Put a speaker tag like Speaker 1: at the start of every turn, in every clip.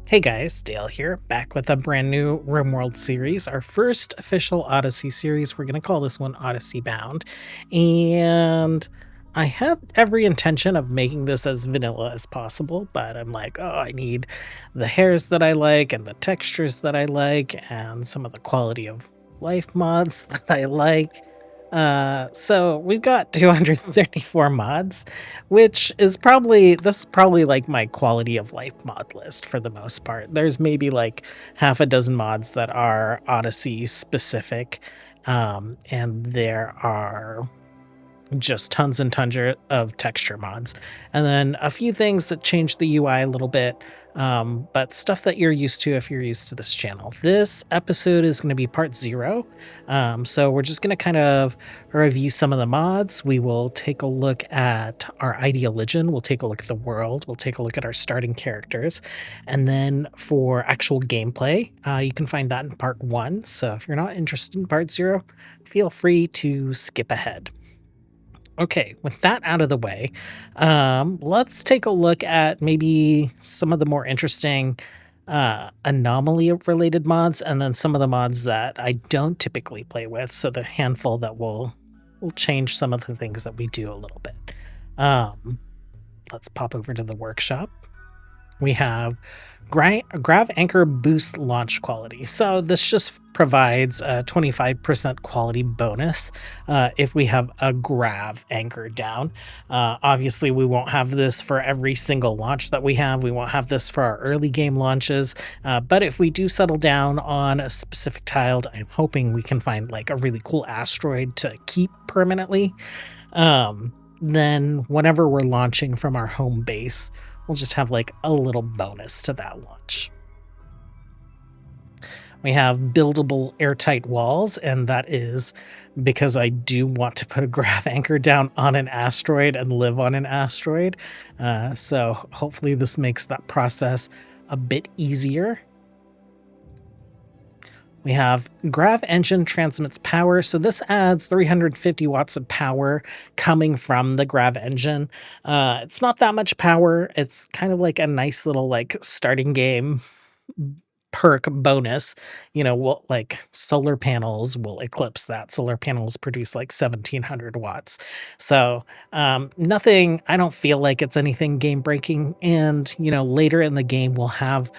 Speaker 1: Hey guys, Dale here, back with a brand new RimWorld series, our first official Odyssey series. We're going to call this one Odyssey Bound. And I had every intention of making this as vanilla as possible, but I'm like, oh, I need the hairs that I like and the textures that I like and some of the quality of life mods that I like. So we've got 234 mods, which is probably like my quality of life mod list for the most part. There's maybe like half a dozen mods that are Odyssey specific, and there are just tons and tons of texture mods, and then a few things that change the UI a little bit, but stuff that you're used to if you're used to this channel. This episode is going to be part 0, so we're just going to kind of review some of the mods. We will take a look at our ideology, we'll take a look at the world, we'll take a look at our starting characters, and then for actual gameplay, you can find that in part 1, so if you're not interested in part 0, feel free to skip ahead. Okay, with that out of the way, let's take a look at maybe some of the more interesting anomaly-related mods, and then some of the mods that I don't typically play with. So the handful that will change some of the things that we do a little bit. Let's pop over to the workshop. We have Grav Anchor Boost Launch Quality. So this just provides a 25% quality bonus if we have a Grav Anchor down. Obviously, we won't have this for every single launch that we have. We won't have this for our early game launches. But if we do settle down on a specific tile, I'm hoping we can find like a really cool asteroid to keep permanently. Then whenever we're launching from our home base, we'll just have like a little bonus to that launch. We have buildable airtight walls, and that is because I do want to put a grav anchor down on an asteroid and live on an asteroid. So hopefully this makes that process a bit easier. We have Grav Engine transmits power, so this adds 350 watts of power coming from the Grav Engine. It's not that much power. It's kind of like a nice little like starting game perk bonus. You know, like solar panels will eclipse that. Solar panels produce like 1700 watts. So nothing, I don't feel like it's anything game breaking. And, you know, later in the game, we'll have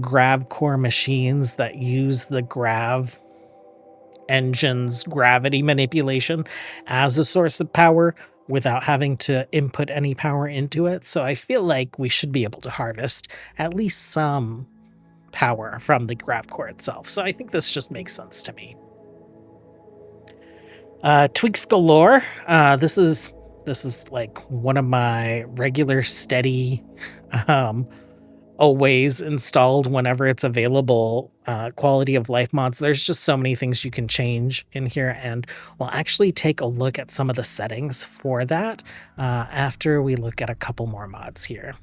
Speaker 1: grav core machines that use the grav engine's gravity manipulation as a source of power without having to input any power into it. So I feel like we should be able to harvest at least some power from the grav core itself. So I think this just makes sense to me. Tweaks galore. This is like one of my regular steady always installed whenever it's available quality of life mods. There's just so many things you can change in here, and we'll actually take a look at some of the settings for that after we look at a couple more mods here.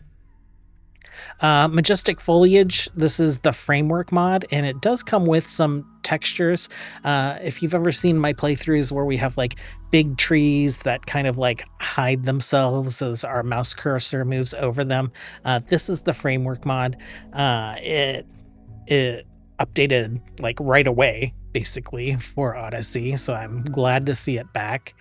Speaker 1: Majestic Foliage, this is the framework mod, and it does come with some textures. If you've ever seen my playthroughs where we have like big trees that kind of like hide themselves as our mouse cursor moves over them, this is the framework mod. It updated like right away, basically, for Odyssey, so I'm glad to see it back.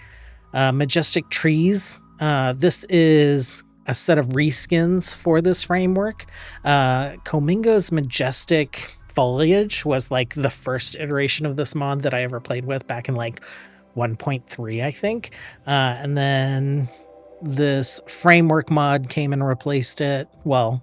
Speaker 1: Majestic Trees, this is a set of reskins for this framework. Comingo's Majestic Foliage was like the first iteration of this mod that I ever played with back in like 1.3, I think. And then this framework mod came and replaced it. Well,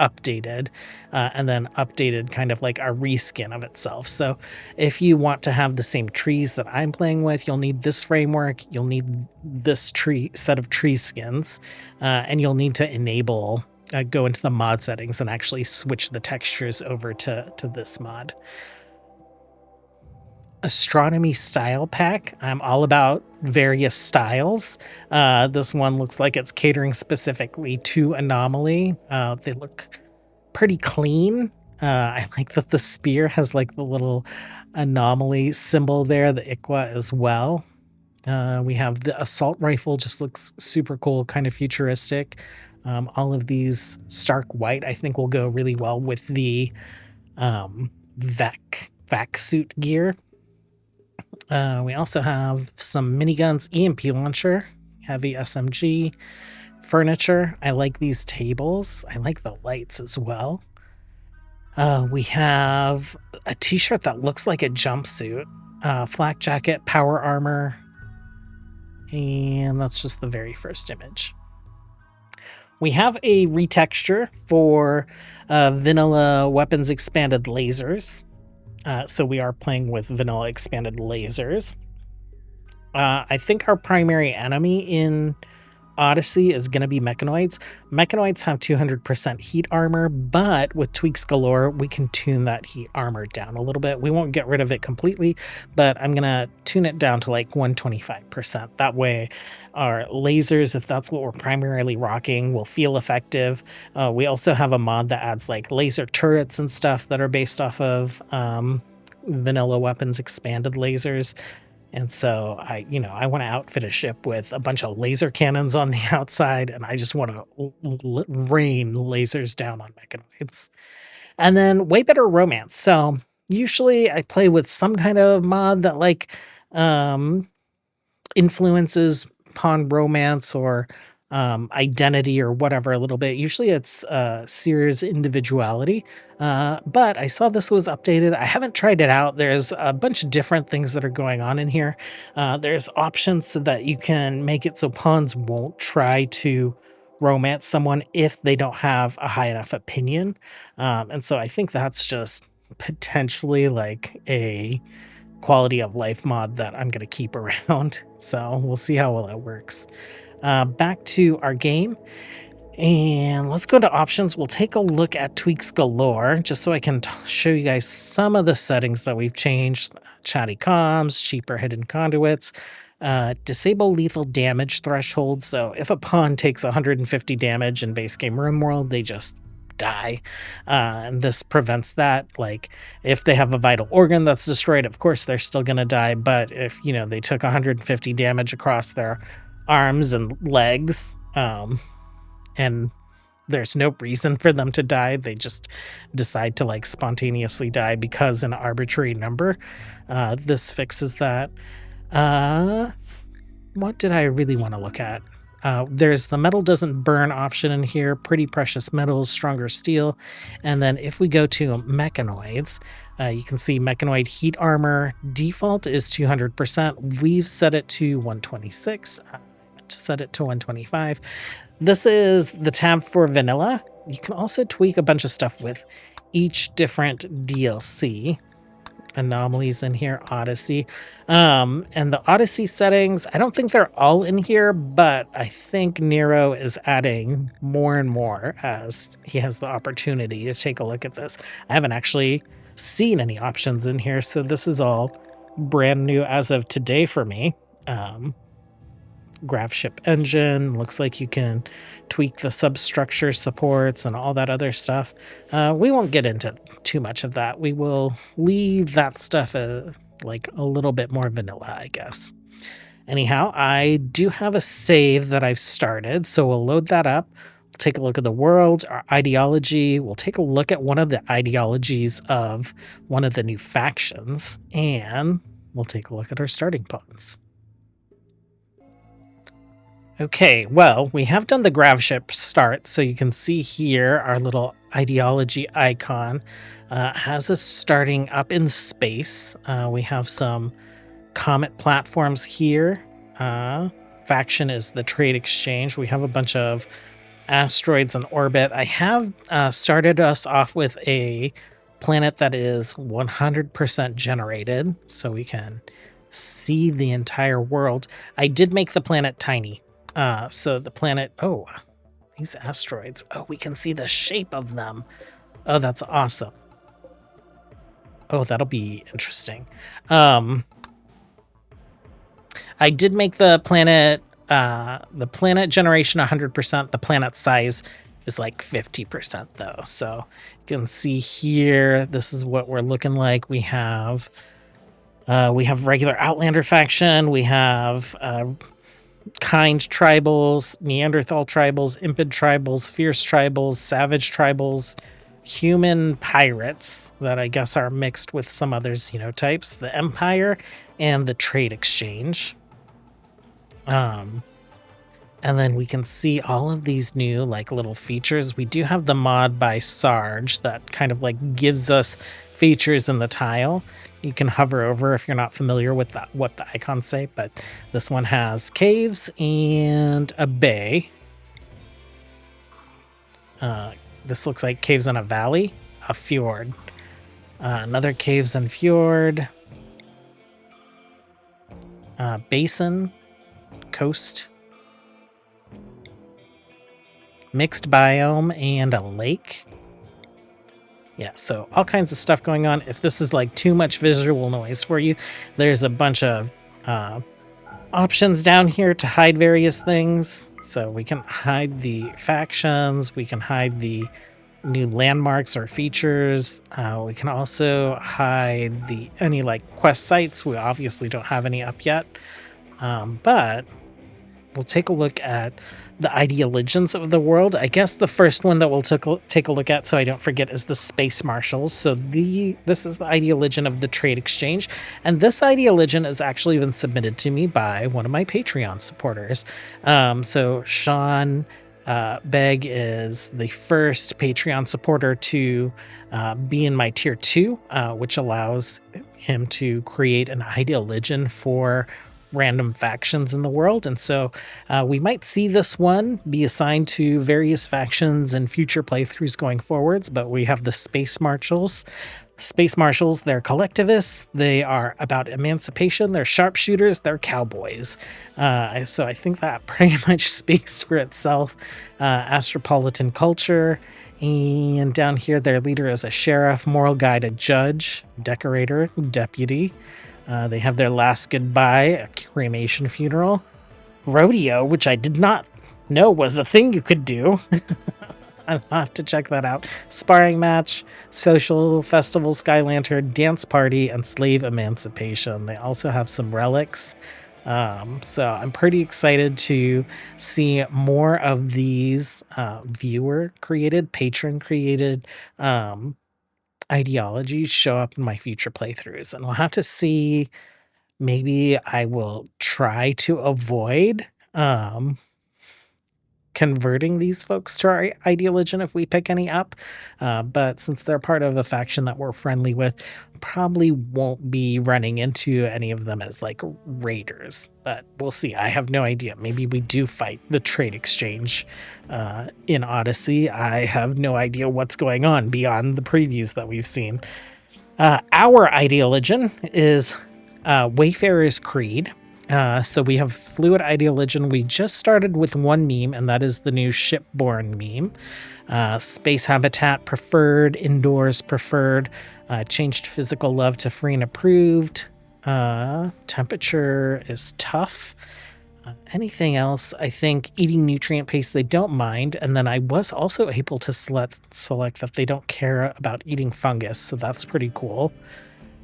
Speaker 1: updated, and then updated kind of like a reskin of itself. So if you want to have the same trees that I'm playing with, you'll need this framework, you'll need this set of tree skins, and you'll need to enable, go into the mod settings and actually switch the textures over to this mod. Astronomy style pack. I'm all about various styles. This one looks like it's catering specifically to anomaly. They look pretty clean. I like that the spear has like the little anomaly symbol there, the Iqua as well. We have the assault rifle, just looks super cool, kind of futuristic. All of these stark white, I think, will go really well with the vac suit gear. We also have some miniguns, EMP launcher, heavy SMG, furniture. I like these tables. I like the lights as well. We have a t-shirt that looks like a jumpsuit, flak jacket, power armor, and that's just the very first image. We have a retexture for vanilla weapons expanded lasers. So we are playing with vanilla expanded lasers. I think our primary enemy in Odyssey is going to be mechanoids. Mechanoids have 200% heat armor, but with tweaks galore, we can tune that heat armor down a little bit. We won't get rid of it completely, but I'm going to tune it down to like 125%. That way, our lasers, if that's what we're primarily rocking, will feel effective. We also have a mod that adds like laser turrets and stuff that are based off of vanilla weapons expanded lasers. And so I want to outfit a ship with a bunch of laser cannons on the outside, and I just want to rain lasers down on mechanoids. And then way better romance. So usually I play with some kind of mod that like influences pawn romance or identity or whatever a little bit. Usually it's Seer's individuality, but I saw this was updated. I haven't tried it out. There's a bunch of different things that are going on in here. There's options so that you can make it so pawns won't try to romance someone if they don't have a high enough opinion. And so I think that's just potentially like a quality of life mod that I'm going to keep around. So we'll see how well it works. Back to our game, and let's go to options. We'll take a look at tweaks galore, just so I can show you guys some of the settings that we've changed. Chatty comms, cheaper hidden conduits, disable lethal damage threshold. So if a pawn takes 150 damage in base game RimWorld, they just die, and this prevents that. Like if they have a vital organ that's destroyed, of course they're still gonna die, but if they took 150 damage across their arms and legs, and there's no reason for them to die, they just decide to like spontaneously die because an arbitrary number. This fixes that. What did I really want to look at? There's the metal doesn't burn option in here, pretty precious metals, stronger steel. And then if we go to mechanoids, you can see mechanoid heat armor default is 200%. We've set it to 126. To set it to 125. This is the tab for vanilla. You can also tweak a bunch of stuff with each different DLC. Anomalies in here, Odyssey. And the Odyssey settings, I don't think they're all in here, but I think Nero is adding more and more as he has the opportunity to take a look at this. I haven't actually seen any options in here, so this is all brand new as of today for me. Gravship engine, looks like you can tweak the substructure supports and all that other stuff. We won't get into too much of that. We will leave that stuff like a little bit more vanilla, I guess. Anyhow, I do have a save that I've started, so we'll load that up. We'll take a look at the world, our ideology. We'll take a look at one of the ideologies of one of the new factions, and we'll take a look at our starting pawns. Okay, well, we have done the gravship start, so you can see here our little ideology icon has us starting up in space. We have some comet platforms here. Faction is the trade exchange. We have a bunch of asteroids in orbit. I have started us off with a planet that is 100% generated, so we can see the entire world. I did make the planet tiny. So the planet, oh, these asteroids, oh, we can see the shape of them. Oh, that's awesome. Oh, that'll be interesting. I did make the planet generation 100%. The planet size is like 50% though. So you can see here, this is what we're looking like. We have regular Outlander faction. We have kind tribals, Neanderthal tribals, impid tribals, fierce tribals, savage tribals, human pirates that I guess are mixed with some other xenotypes, the Empire, and the Trade Exchange. And then we can see all of these new like little features. We do have the mod by Sarge that kind of like gives us features in the tile. You can hover over if you're not familiar with that, what the icons say, but this one has caves and a bay. This looks like caves in a valley, a fjord. Another caves and fjord. Basin, coast. Mixed biome and a lake. Yeah, so all kinds of stuff going on. If this is like too much visual noise for you, there's a bunch of options down here to hide various things. So we can hide the factions, we can hide the new landmarks or features. We can also hide any like quest sites. We obviously don't have any up yet, but we'll take a look at the ideologies of the world. I guess the first one that we'll take a look at, so I don't forget, is the Space Marshals. So this is the ideology of the Trade Exchange, and this ideology has actually been submitted to me by one of my Patreon supporters. So Sean Begg is the first Patreon supporter to be in my tier 2, which allows him to create an ideology for random factions in the world. And so we might see this one be assigned to various factions in future playthroughs going forwards, but we have the Space Marshals. Space Marshals, they're collectivists, they are about emancipation, they're sharpshooters, they're cowboys. So I think that pretty much speaks for itself. Astropolitan culture, and down here their leader is a sheriff, moral guide, a judge, decorator, deputy. They have their last goodbye, a cremation funeral, rodeo, which I did not know was a thing you could do. I'll have to check that out. Sparring match, social, festival, sky lantern, dance party, and slave emancipation. They also have some relics. So I'm pretty excited to see more of these viewer-created, patron-created ideologies show up in my future playthroughs, and we'll have to see. Maybe I will try to avoid converting these folks to our ideology if we pick any up, but since they're part of a faction that we're friendly with, probably won't be running into any of them as like raiders, but we'll see. I have no idea. Maybe we do fight the Trade Exchange in Odyssey. I have no idea what's going on beyond the previews that we've seen. Our ideology is Wayfarer's Creed. So we have fluid ideology. We just started with one meme, and that is the new shipborne meme. Space habitat preferred, indoors preferred, changed physical love to free and approved. Temperature is tough. Anything else? I think eating nutrient paste they don't mind, and then I was also able to select that they don't care about eating fungus, so that's pretty cool.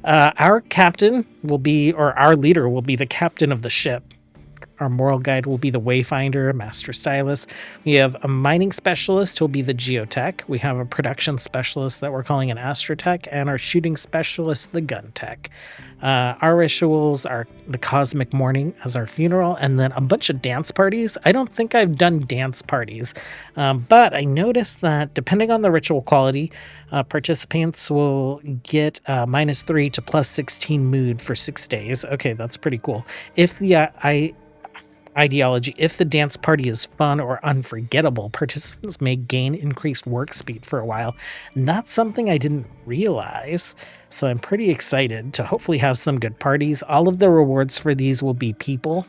Speaker 1: Our captain will be, or our leader will be the captain of the ship. Our moral guide will be the wayfinder, master stylist. We have a mining specialist who will be the geotech. We have a production specialist that we're calling an astrotech, and our shooting specialist, the gun tech. Our rituals are the cosmic mourning as our funeral, and then a bunch of dance parties. I don't think I've done dance parties, but I noticed that depending on the ritual quality, participants will get -3 to +16 mood for 6 days. Okay, that's pretty cool. If the ideology, if the dance party is fun or unforgettable, participants may gain increased work speed for a while. And that's something I didn't realize. So I'm pretty excited to hopefully have some good parties. All of the rewards for these will be people.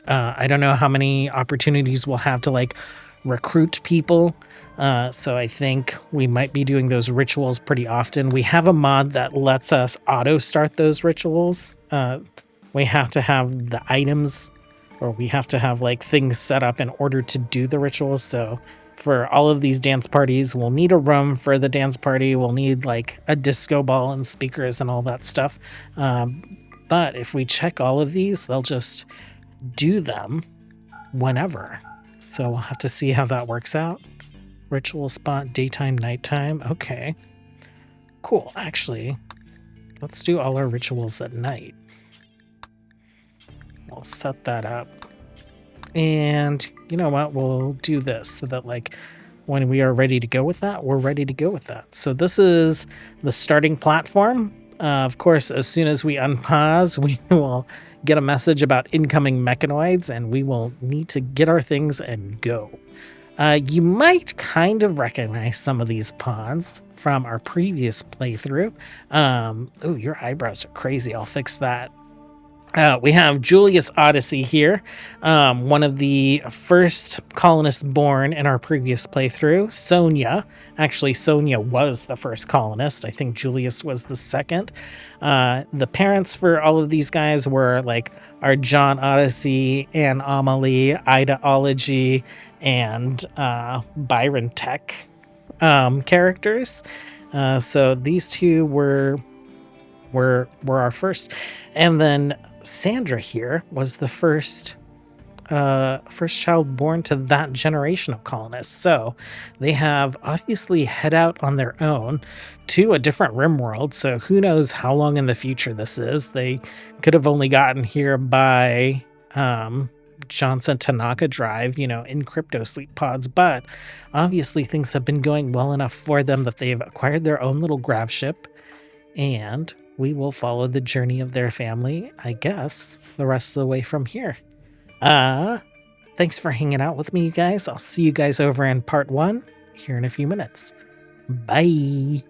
Speaker 1: I don't know how many opportunities we'll have to like recruit people. So I think we might be doing those rituals pretty often. We have a mod that lets us auto start those rituals. We have to have the items, or we have to have like things set up in order to do the rituals. So for all of these dance parties, we'll need a room for the dance party. We'll need like a disco ball and speakers and all that stuff. But if we check all of these, they'll just do them whenever. So we'll have to see how that works out. Ritual spot, daytime, nighttime. Okay. Cool. Actually, let's do all our rituals at night. We'll set that up. And you know what? We'll do this so that like when we are ready to go with that, we're ready to go with that. So this is the starting platform. Of course, as soon as we unpause, we will get a message about incoming mechanoids, and we will need to get our things and go. You might kind of recognize some of these pawns from our previous playthrough. Oh, your eyebrows are crazy. I'll fix that. We have Julius Odyssey here, one of the first colonists born in our previous playthrough. Sonia. Actually, Sonia was the first colonist. I think Julius was the second. The parents for all of these guys were like our John Odyssey, Anne Amelie, Ideology, and Byron Tech characters. So these two were our first. And then Sandra here was the first child born to that generation of colonists. So they have obviously head out on their own to a different RimWorld. So who knows how long in the future this is. They could have only gotten here by Johnson Tanaka Drive, in crypto sleep pods. But obviously things have been going well enough for them that they've acquired their own little gravship, and we will follow the journey of their family, I guess, the rest of the way from here. Thanks for hanging out with me, you guys. I'll see you guys over in part 1 here in a few minutes. Bye.